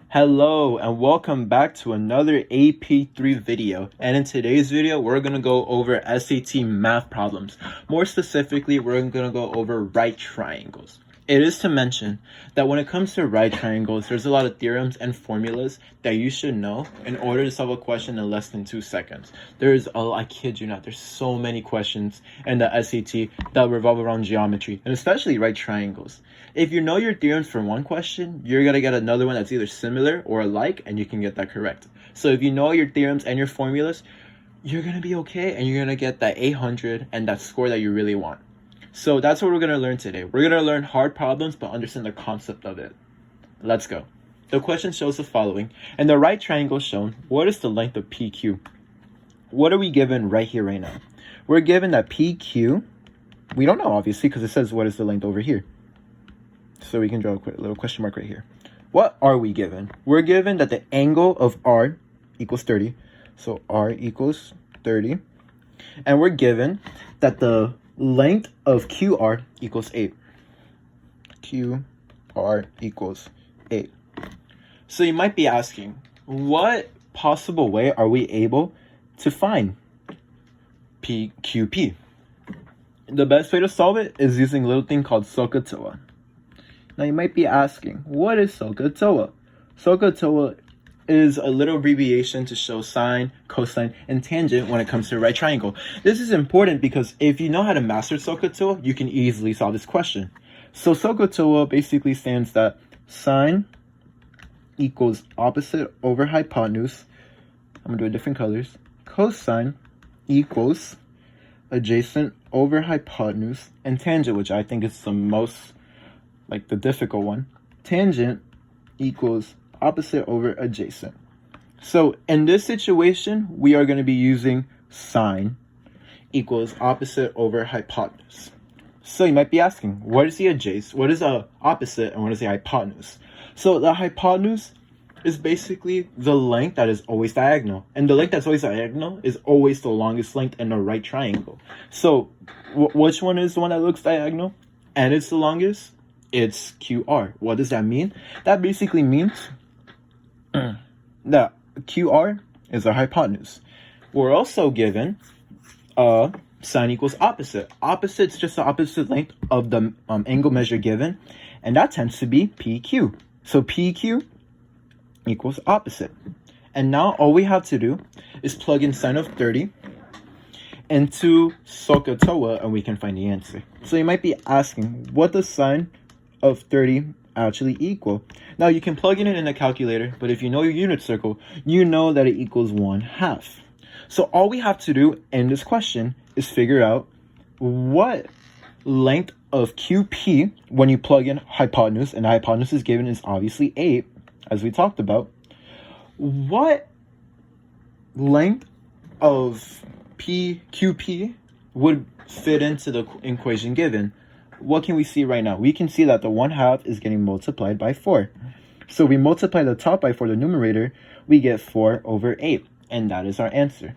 Hello and welcome back to another AP3 video, and in today's video we're going to go over SAT math problems. More specifically, we're going to go over right triangles. It is to mention that when it comes to right triangles, there's a lot of theorems and formulas that you should know in order to solve a question in less than 2 seconds. I kid you not, there's so many questions in the SAT that revolve around geometry, and especially right triangles. If you know your theorems for one question, you're going to get another one that's either similar or alike, and you can get that correct. So if you know your theorems and your formulas, you're going to be okay, and you're going to get that 800 and that score that you really want. So that's what we're going to learn today. We're going to learn hard problems, but understand the concept of it. Let's go. The question shows the following. In the right triangle shown, what is the length of PQ? What are we given right here, right now? We're given that PQ, we don't know, obviously, because it says what is the length over here. So we can draw a quick little question mark right here. What are we given? We're given that the angle of R equals 30. So R equals 30. And we're given that the length of QR equals 8. QR equals 8. So you might be asking, what possible way are we able to find PQP? The best way to solve it is using a little thing called SOHCAHTOA. Now you might be asking, what is SOHCAHTOA? SOHCAHTOA is a little abbreviation to show sine, cosine, and tangent when it comes to a right triangle. This is important because if you know how to master SOHCAHTOA, you can easily solve this question. So SOHCAHTOA basically stands that sine equals opposite over hypotenuse. I'm going to do it different colors. Cosine equals adjacent over hypotenuse. And tangent, which I think is the most, the difficult one. Tangent equals opposite over adjacent. So in this situation, we are going to be using sine equals opposite over hypotenuse. So you might be asking, what is the adjacent? What is the opposite and what is the hypotenuse? So the hypotenuse is basically the length that is always diagonal. And the length that's always diagonal is always the longest length in a right triangle. So which one is the one that looks diagonal and it's the longest? It's QR. What does that mean? That basically means that QR is our hypotenuse. We're also given sine equals opposite. Opposite is just the opposite length of the angle measure given, and that tends to be PQ. So PQ equals opposite. And now all we have to do is plug in sine of 30 into SOHCAHTOA, and we can find the answer. So you might be asking, what does sine of 30 actually equal? Now you can plug it in a calculator, but if you know your unit circle, you know that it equals 1/2. So all we have to do in this question is figure out what length of QP when you plug in hypotenuse, and the hypotenuse is given is obviously 8, as we talked about. What length of QP would fit into the equation given? What can we see right now? We can see that the 1/2 is getting multiplied by 4. So we multiply the top by 4, the numerator, we get 4 over 8. And that is our answer.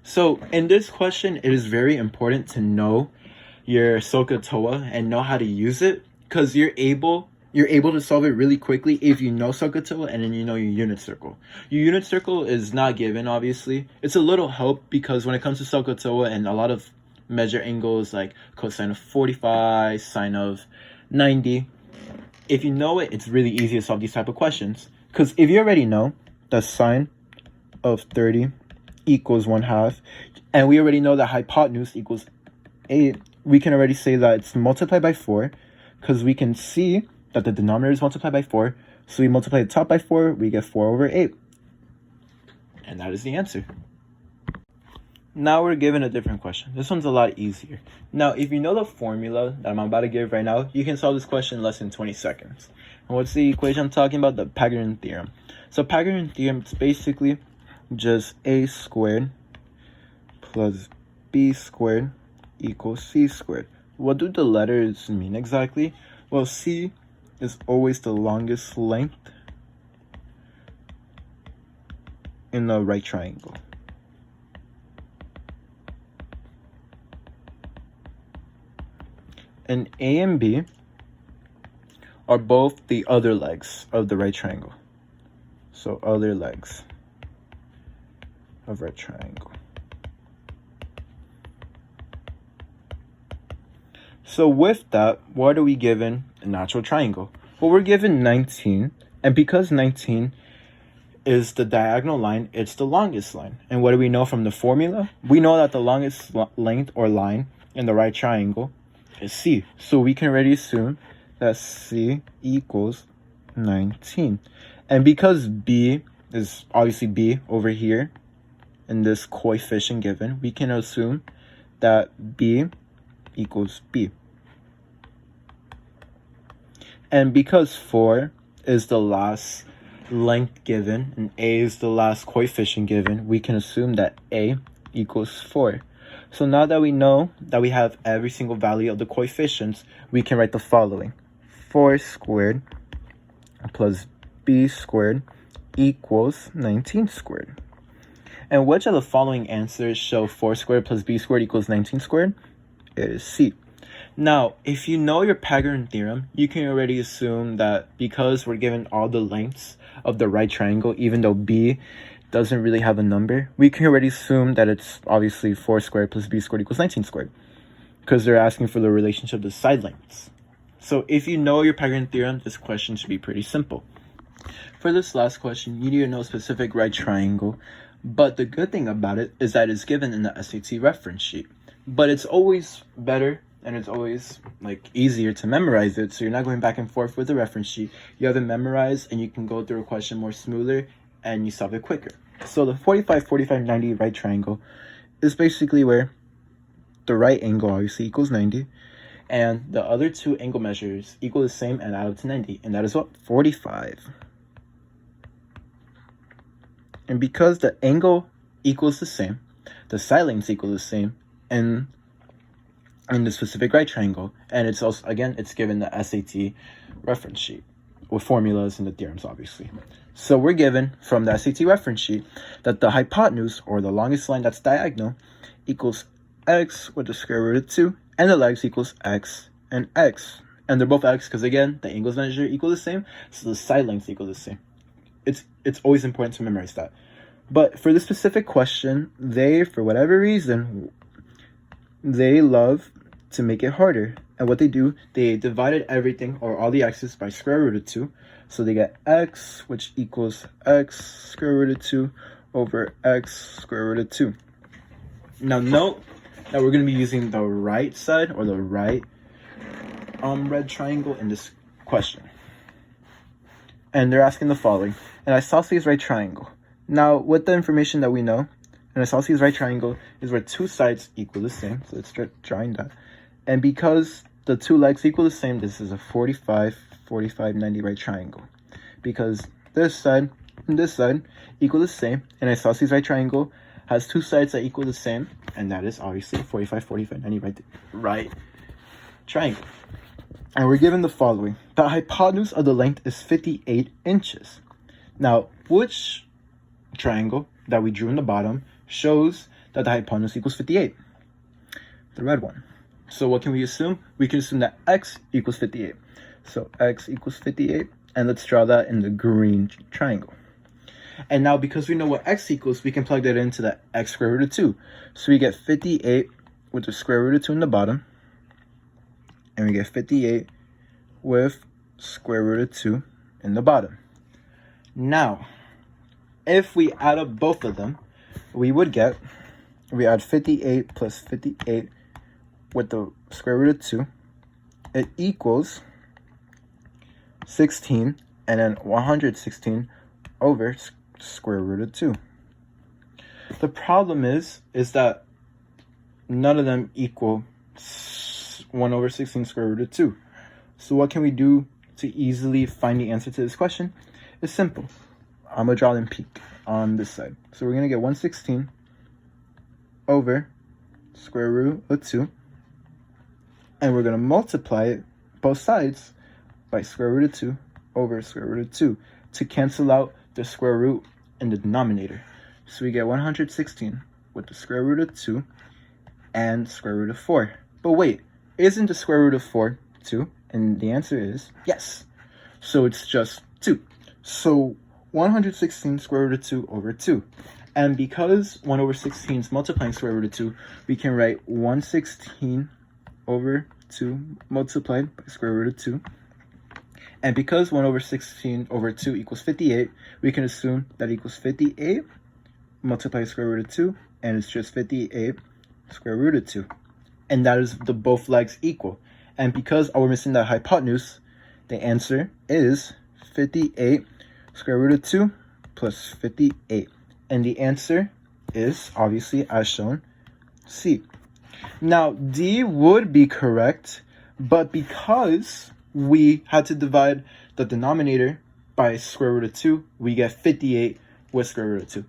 So in this question, it is very important to know your SOHCAHTOA and know how to use it, because you're able to solve it really quickly if you know SOHCAHTOA and then you know your unit circle. Your unit circle is not given, obviously. It's a little help because when it comes to SOHCAHTOA and a lot of measure angles like cosine of 45, sine of 90, if you know it, it's really easy to solve these type of questions. Because if you already know that sine of 30 equals 1/2, and we already know that hypotenuse equals 8, we can already say that it's multiplied by 4, because we can see that the denominator is multiplied by 4. So we multiply the top by 4, we get 4 over 8. And that is the answer. Now we're given a different question. This one's a lot easier. Now, if you know the formula that I'm about to give right now, you can solve this question in less than 20 seconds. And what's the equation I'm talking about? The Pythagorean theorem. So Pythagorean theorem is basically just a squared plus b squared equals c squared. What do the letters mean exactly? Well, c is always the longest length in the right triangle. And A and B are both the other legs of the right triangle. So other legs of right triangle. So with that, what are we given? A natural triangle. Well, we're given 19, and because 19 is the diagonal line, it's the longest line. And what do we know from the formula? We know that the longest length or line in the right triangle is C. So we can already assume that C equals 19. And because B is obviously B over here in this coefficient given, we can assume that B equals B. And because 4 is the last length given and A is the last coefficient given, we can assume that A equals 4. So now that we know that we have every single value of the coefficients, we can write the following. 4 squared plus B squared equals 19 squared. And which of the following answers show 4 squared plus B squared equals 19 squared? It is C. Now, if you know your Pythagorean theorem, you can already assume that because we're given all the lengths of the right triangle, even though B doesn't really have a number, we can already assume that it's obviously 4 squared plus B squared equals 19 squared, because they're asking for the relationship of the side lengths. So if you know your Pythagorean theorem, this question should be pretty simple. For this last question, you need to know a specific right triangle, but the good thing about it is that it's given in the SAT reference sheet. But it's always better and it's always easier to memorize it, so you're not going back and forth with the reference sheet. You have it memorized and you can go through a question more smoother and you solve it quicker. So the 45, 45, 90 right triangle is basically where the right angle obviously equals 90 and the other two angle measures equal the same and add up to 90, and that is what? 45. And because the angle equals the same, the side lengths equal the same, and in the specific right triangle, and it's also, again, it's given the SAT reference sheet with formulas and the theorems, obviously. So we're given from the SAT reference sheet that the hypotenuse, or the longest line that's diagonal, equals x with the square root of 2, and the legs equals x and x. And they're both x because, again, the angles measured equal the same, so the side lengths equal the same. It's always important to memorize that. But for this specific question, they, for whatever reason, they love to make it harder. And what they do, they divided everything, or all the x's, by square root of 2. So they get x, which equals x square root of 2 over x square root of 2. Now note that we're going to be using the right side, or the right red triangle in this question. And they're asking the following: an isosceles right triangle. Now, with the information that we know, an isosceles right triangle is where two sides equal the same. So let's start drawing that. And because the two legs equal the same, this is a 45, 45, 90 right triangle. Because this side and this side equal the same, an isosceles right triangle has two sides that equal the same, and that is obviously 45, 45, 90 right triangle. And we're given the following: the hypotenuse of the length is 58 inches. Now, which triangle that we drew in the bottom shows that the hypotenuse equals 58? The red one. So what can we assume? We can assume that x equals 58. So x equals 58, and let's draw that in the green triangle. And now, because we know what x equals, we can plug that into the x square root of 2. So we get 58 with the square root of 2 in the bottom, and we get 58 with square root of 2 in the bottom. Now, if we add up both of them, we add 58 plus 58 with the square root of 2. It equals 16, and then 116 over square root of 2. The problem is that none of them equal 1 over 16 square root of 2. So what can we do to easily find the answer to this question? It's simple. I'm going to draw them peak on this side. So we're going to get 116 over square root of 2. And we're going to multiply it, both sides, by square root of 2 over square root of 2 to cancel out the square root in the denominator. So we get 116 with the square root of 2 and square root of 4. But wait, isn't the square root of 4 2? And the answer is yes. So it's just 2. So 116 square root of 2 over 2. And because 1 over 16 is multiplying square root of 2, we can write 116 over 2 multiplied by square root of 2. And because 1 over 16 over 2 equals 58, we can assume that equals 58 multiplied square root of 2, and it's just 58 square root of 2. And that is the both legs equal. And because we're missing that hypotenuse, the answer is 58 square root of 2 plus 58. And the answer is, obviously, as shown, C. Now, D would be correct, but because we had to divide the denominator by square root of 2, we get 58 with square root of 2.